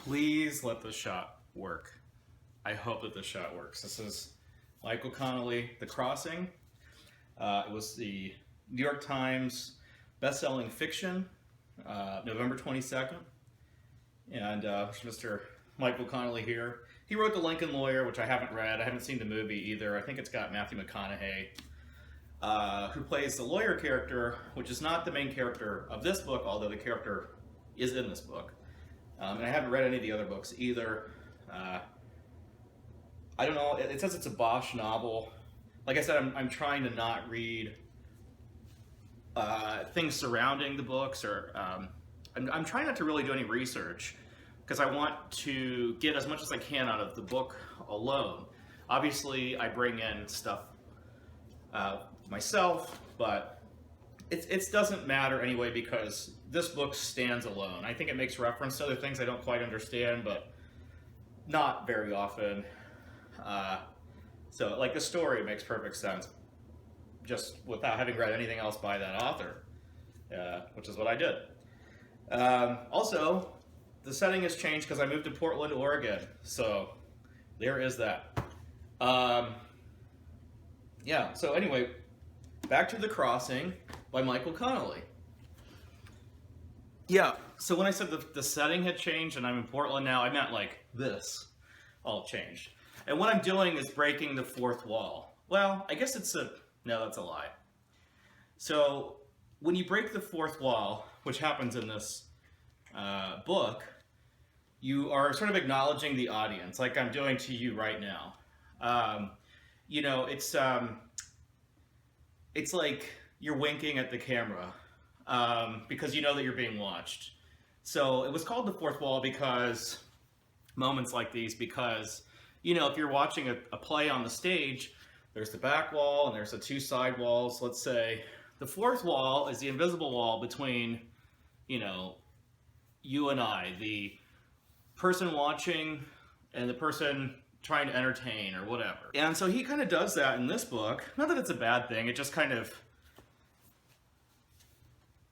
Please let this shot work. I hope that this shot works. This is Michael Connelly, The Crossing. It was the New York Times best-selling fiction, November 22nd. And Mr. Michael Connelly here. He wrote The Lincoln Lawyer, which I haven't read. I haven't seen the movie either. I think it's got Matthew McConaughey, who plays the lawyer character, which is not the main character of this book, although the character is in this book. And I haven't read any of the other books either. I don't know, it says it's a Bosch novel. Like I said, I'm trying to not read things surrounding the books, or I'm trying not to really do any research, because I want to get as much as I can out of the book alone. Obviously, I bring in stuff myself, but it doesn't matter anyway, because this book stands alone. I think it makes reference to other things I don't quite understand, but not very often. So, like, the story makes perfect sense, just without having read anything else by that author, which is what I did. Also, the setting has changed because I moved to Portland, Oregon, so there is that. Yeah, so anyway, back to The Crossing by Michael Connelly. Yeah, so when I said the setting had changed and I'm in Portland now, I meant like this all changed. And what I'm doing is breaking the fourth wall. Well, I guess no, that's a lie. So when you break the fourth wall, which happens in this book, you are sort of acknowledging the audience, like I'm doing to you right now. You know, it's like you're winking at the camera because you know that you're being watched. So it was called the fourth wall because moments like these, because, you know, if you're watching a play on the stage, there's the back wall and there's the two side walls, let's say. The fourth wall is the invisible wall between, you know, you and I, the person watching and the person trying to entertain or whatever. And so he kind of does that in this book. Not that it's a bad thing, it just kind of,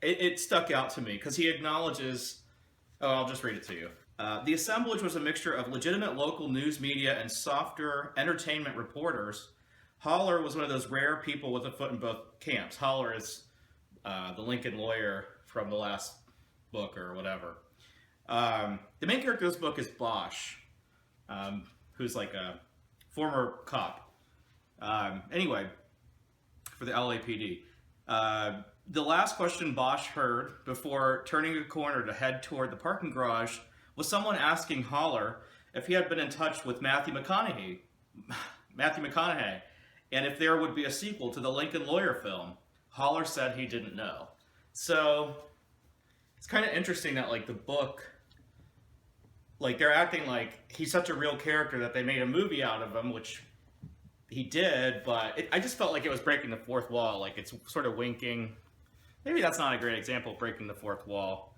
it stuck out to me because he acknowledges, I'll just read it to you. The assemblage was a mixture of legitimate local news media and softer entertainment reporters. Holler was one of those rare people with a foot in both camps. Holler is the Lincoln Lawyer from the last book or whatever. The main character of this book is Bosch, who's like a former cop. Anyway, for the LAPD. The last question Bosch heard before turning a corner to head toward the parking garage was someone asking Holler if he had been in touch with Matthew McConaughey, and if there would be a sequel to the Lincoln Lawyer film. Holler said he didn't know. So it's kind of interesting that, like, the book, like, they're acting like he's such a real character that they made a movie out of him, which he did, but I just felt like it was breaking the fourth wall. Like, it's sort of winking. Maybe that's not a great example of breaking the fourth wall.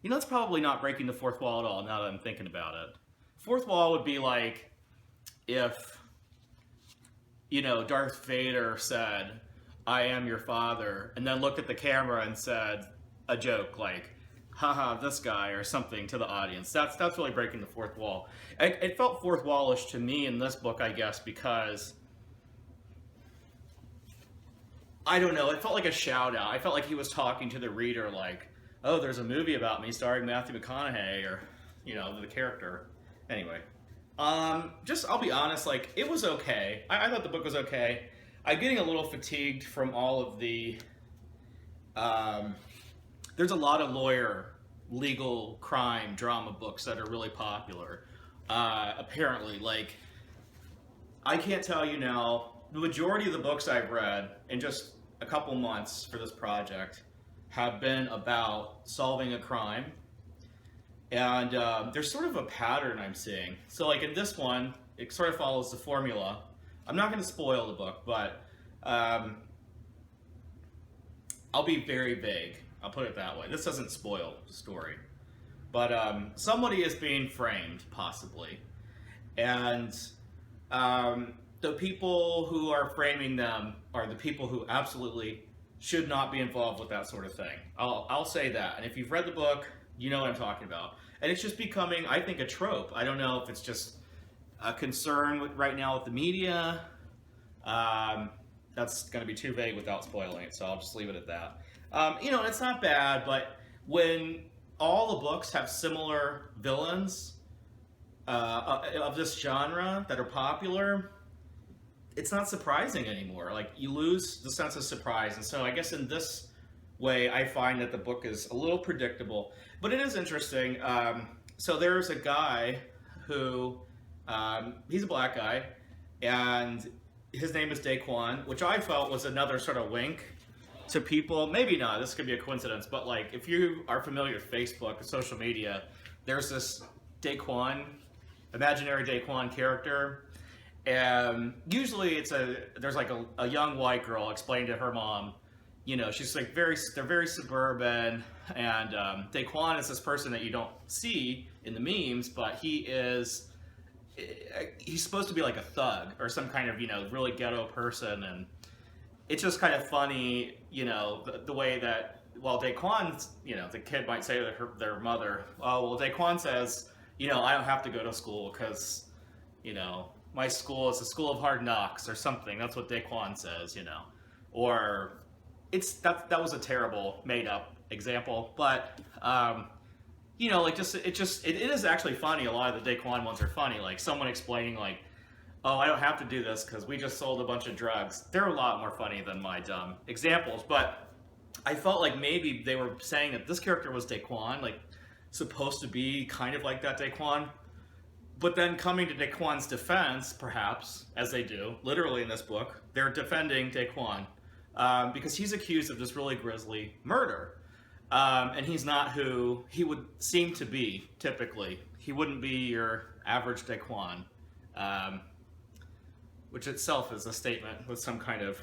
You know, it's probably not breaking the fourth wall at all, now that I'm thinking about it. Fourth wall would be like if, you know, Darth Vader said, "I am your father," and then looked at the camera and said a joke like, "Haha, this guy," or something to the audience. That's really breaking the fourth wall. It felt fourth wallish to me in this book, I guess, because I don't know, it felt like a shout out. I felt like he was talking to the reader like, "Oh, there's a movie about me starring Matthew McConaughey," or, you know, the character. Anyway, I'll be honest, like, it was okay. I thought the book was okay. I'm getting a little fatigued from all of the, there's a lot of legal crime drama books that are really popular. Apparently, like, I can't tell you now, the majority of the books I've read in just a couple months for this project have been about solving a crime. And there's sort of a pattern I'm seeing. So, like, in this one, it sort of follows the formula. I'm not going to spoil the book, but I'll be very vague. I'll put it that way. This doesn't spoil the story. But somebody is being framed, possibly. And the people who are framing them are the people who absolutely should not be involved with that sort of thing. I'll say that. And if you've read the book, You know what I'm talking about. And it's just becoming, I think, a trope. I don't know if it's just a concern right now with the media. That's going to be too vague without spoiling it, so I'll just leave it at that. It's not bad, but when all the books have similar villains of this genre that are popular, it's not surprising anymore. Like, you lose the sense of surprise. And so I guess in this way, I find that the book is a little predictable. But it is interesting. So there's a guy who, he's a black guy, and his name is Daquan, which I felt was another sort of wink to people. Maybe not, this could be a coincidence, but like, if you are familiar with Facebook, social media, there's this Daquan, imaginary Daquan character. And usually there's like a young white girl explaining to her mom, she's like they're very suburban, and Daquan is this person that you don't see in the memes, but he's supposed to be like a thug or some kind of, really ghetto person, and it's just kind of funny, the way that, well, Daquan, the kid might say to their mother, oh, well, Daquan says, I don't have to go to school because, my school is a school of hard knocks or something. That's what Daquan says, or that was a terrible made up example, but it is actually funny. A lot of the Daquan ones are funny, like someone explaining like, oh, I don't have to do this because we just sold a bunch of drugs. They're a lot more funny than my dumb examples, but I felt like maybe they were saying that this character was Daquan, like supposed to be kind of like that Daquan. But then coming to Daquan's defense, perhaps, as they do, literally in this book, they're defending Daquan because he's accused of this really grisly murder. And he's not who he would seem to be, typically. He wouldn't be your average Daquan, which itself is a statement with some kind of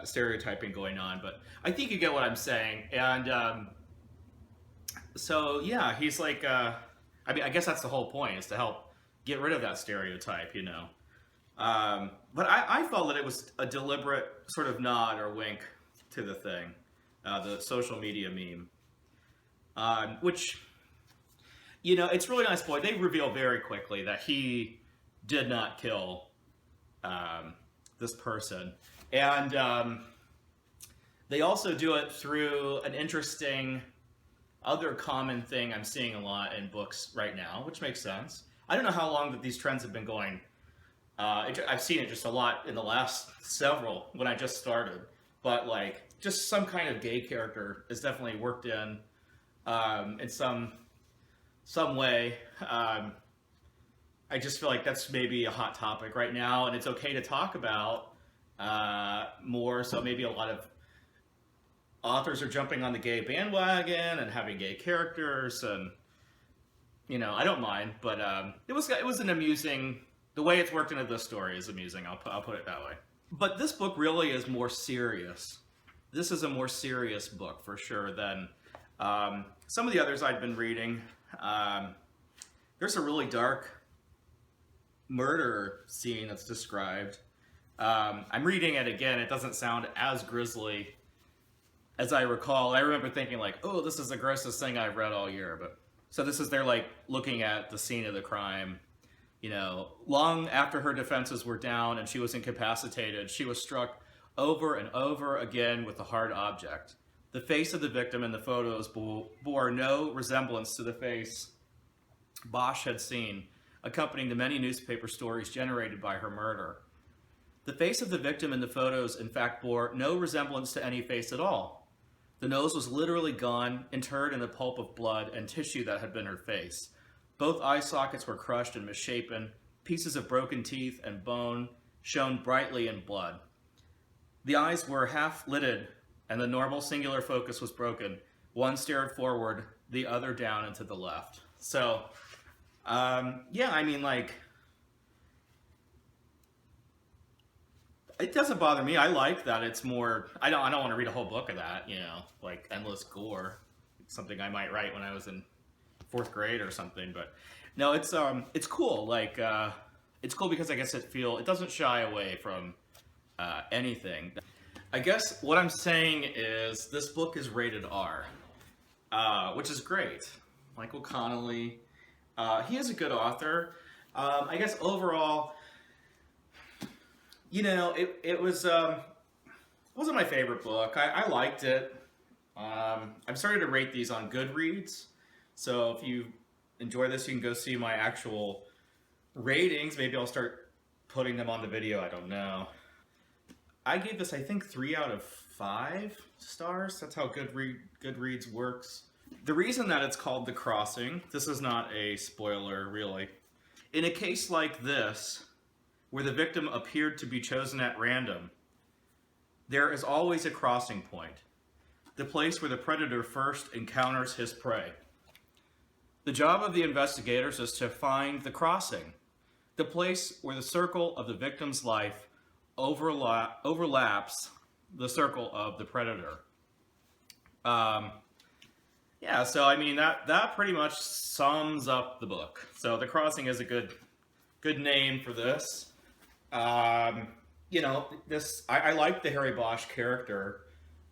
stereotyping going on. But I think you get what I'm saying. And so, yeah, he's like... I guess that's the whole point, is to help get rid of that stereotype, But I felt that it was a deliberate sort of nod or wink to the thing, the social media meme, which, it's really not spoiled. They reveal very quickly that he did not kill this person. And they also do it through an interesting... other common thing I'm seeing a lot in books right now, which makes sense. I don't know how long that these trends have been going. I've seen it just a lot in the last several, when I just started. But like, just some kind of gay character is definitely worked in some way. I just feel like that's maybe a hot topic right now, and it's okay to talk about more. So maybe a lot of authors are jumping on the gay bandwagon and having gay characters, and I don't mind, but it was an amusing, the way it's worked into this story is amusing. I'll put it that way. But this book really is more serious. This is a more serious book for sure than some of the others I've been reading. There's a really dark murder scene that's described. I'm reading it again. It doesn't sound as grisly as I recall. I remember thinking like, oh, this is the grossest thing I've read all year. But so they're like looking at the scene of the crime, long after her defenses were down and she was incapacitated, she was struck over and over again with a hard object. The face of the victim in the photos bore no resemblance to the face Bosch had seen, accompanying the many newspaper stories generated by her murder. The face of the victim in the photos, in fact, bore no resemblance to any face at all. The nose was literally gone, interred in the pulp of blood and tissue that had been her face. Both eye sockets were crushed and misshapen. Pieces of broken teeth and bone shone brightly in blood. The eyes were half-lidded, and the normal singular focus was broken. One stared forward, the other down and to the left. So, it doesn't bother me. I like that it's more... I don't want to read a whole book of that, like endless gore. It's something I might write when I was in 4th grade or something. But no, it's cool. Like, it's cool because I guess it doesn't shy away from anything. I guess what I'm saying is this book is rated R. which is great. Michael Connelly. He is a good author. I guess overall, you know, it was wasn't my favorite book. I liked it. I'm starting to rate these on Goodreads, so if you enjoy this, you can go see my actual ratings. Maybe I'll start putting them on the video. I don't know. I gave this, I think, 3 out of 5 stars. That's how Goodreads works. The reason that it's called The Crossing, this is not a spoiler, really. In a case like this, where the victim appeared to be chosen at random, there is always a crossing point, the place where the predator first encounters his prey. The job of the investigators is to find the crossing, the place where the circle of the victim's life overlaps the circle of the predator. Yeah, so I mean that pretty much sums up the book. So The Crossing is a good name for this. You know, I like the Harry Bosch character.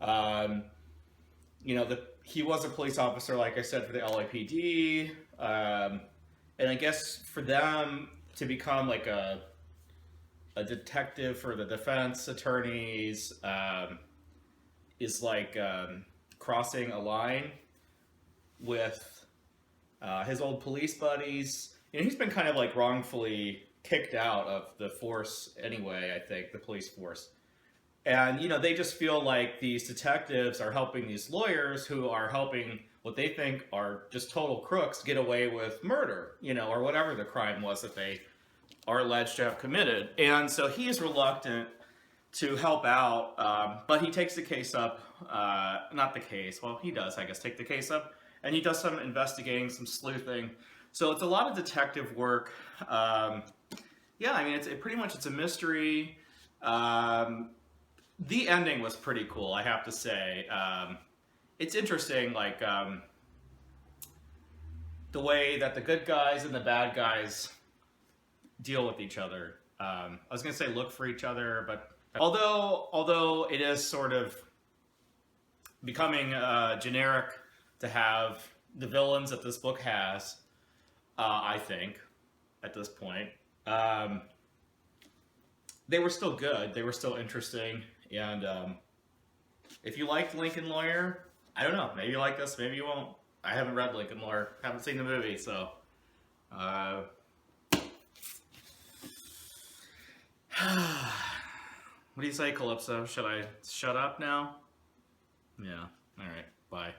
You know, he was a police officer, like I said, for the LAPD, and I guess for them to become like a detective for the defense attorneys is like crossing a line with his old police buddies. You know, he's been kind of like wrongfully kicked out of the force anyway, I think, the police force. And, you know, they just feel like these detectives are helping these lawyers who are helping what they think are just total crooks get away with murder, you know, or whatever the crime was that they are alleged to have committed. And so he's reluctant to help out, but he takes the case up, not the case, well, he does, I guess, take the case up, and he does some investigating, some sleuthing. So it's a lot of detective work. Yeah, I mean, it's a mystery. The ending was pretty cool, I have to say. It's interesting, like, the way that the good guys and the bad guys deal with each other. I was going to say look for each other, but although it is sort of becoming generic to have the villains that this book has, I think, at this point, they were still good. They were still interesting. And if you liked Lincoln Lawyer, I don't know, maybe you like this, maybe you won't. I haven't read Lincoln Lawyer, haven't seen the movie, so what do you say, Calypso? Should I shut up now? Yeah, all right, bye.